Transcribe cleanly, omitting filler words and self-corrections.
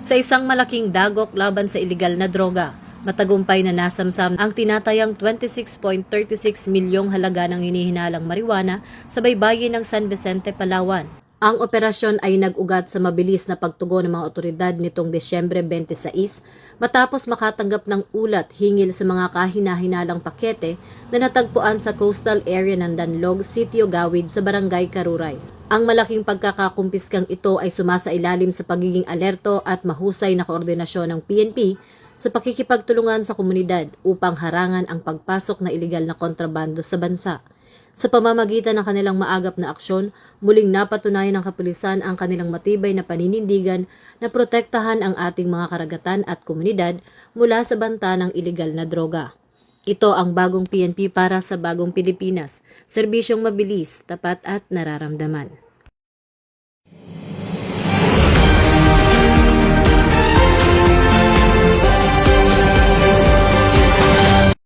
Sa isang malaking dagok laban sa iligal na droga, matagumpay na nasamsam ang tinatayang 26.36 milyong halaga ng hinihinalang marijuana sa baybayin ng San Vicente, Palawan. Ang operasyon ay nag-ugat sa mabilis na pagtugon ng mga otoridad nitong Desyembre 26 matapos makatanggap ng ulat hingil sa mga kahinahinalang pakete na natagpuan sa coastal area ng Danlog, Sitio Gawid sa Barangay Karuray. Ang malaking pagkakakumpiskang ito ay sumasailalim sa pagiging alerto at mahusay na koordinasyon ng PNP sa pakikipagtulungan sa komunidad upang harangan ang pagpasok na iligal na kontrabando sa bansa. Sa pamamagitan ng kanilang maagap na aksyon, muling napatunayan ng kapulisan ang kanilang matibay na paninindigan na protektahan ang ating mga karagatan at komunidad mula sa banta ng iligal na droga. Ito ang bagong PNP para sa bagong Pilipinas, serbisyong mabilis, tapat at nararamdaman.